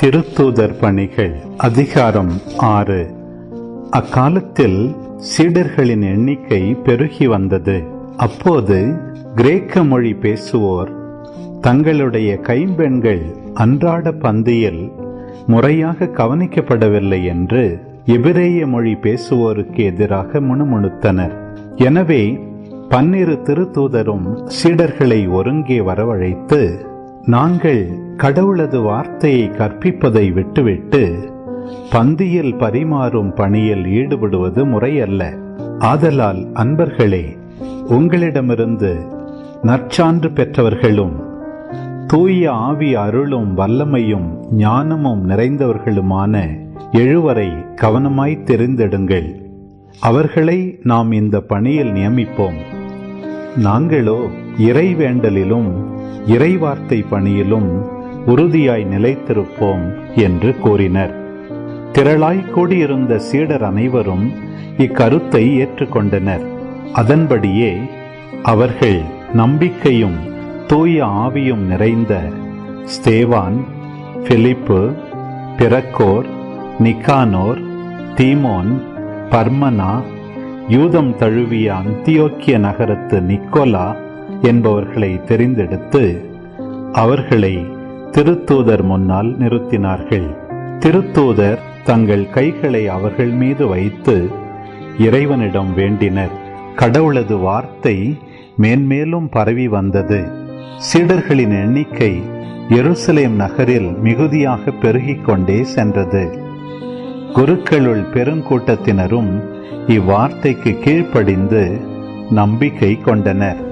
திருத்தூதர் பணிகள் அதிகாரம் 6. அக்காலத்தில் சீடர்களின் எண்ணிக்கை பெருகி வந்தது. அப்போது கிரேக்க மொழி பேசுவோர் தங்களுடைய கைம்பெண்கள் அன்றாட பந்தியில் முறையாக கவனிக்கப்படவில்லை என்று எபிரேய மொழி பேசுவோருக்கு எதிராக முணுமுணுத்தனர். எனவே 12 திருத்தூதரும் சீடர்களை ஒருங்கே வரவழைத்து, நாங்கள் கடவுளது வார்த்தையை கற்பிப்பதை விட்டுவிட்டு பந்தியில் பரிமாறும் பணியில் ஈடுபடுவது முறையல்ல. ஆதலால் அன்பர்களே, உங்களிடமிருந்து நற்சான்று பெற்றவர்களும் தூய ஆவி அருளும் வல்லமையும் ஞானமும் நிறைந்தவர்களுமான 7 கவனமாய் தெரிந்தெடுங்கள். அவர்களை நாம் இந்த பணியில் நியமிப்போம். நாங்களோ இறைவேண்டலிலும் இறைவார்த்தை பணியிலும் உறுதியாய் நிலைத்திருப்போம் என்று கூறினர். திரளாய் கூடியிருந்த சீடர் அனைவரும் இக்கருத்தை ஏற்றுக்கொண்டனர். அதன்படியே அவர்கள் நம்பிக்கையும் தூய ஆவியும் நிறைந்த ஸ்தேவான், பிலிப்பு, பிரக்கோர், நிக்கானோர், தீமோன், பர்மனா, யூதம் தழுவிய அந்தியோக்கிய நகரத்து நிக்கோலா என்பவர்களை தெரிந்தெடுத்து அவர்களை திருத்தூதர் முன்னால் நிறுத்தினார்கள். திருத்தூதர் தங்கள் கைகளை அவர்கள் மீது வைத்து இறைவனிடம் வேண்டினர். கடவுளது வார்த்தை மேன்மேலும் பரவி வந்தது. சீடர்களின் எண்ணிக்கை எருசலேம் நகரில் மிகுதியாக பெருகிக் கொண்டே சென்றது. குருக்களுள் பெருங்கூட்டத்தினரும் இவ்வார்த்தைக்கு கீழ்ப்படிந்து நம்பிக்கை கொண்டனர்.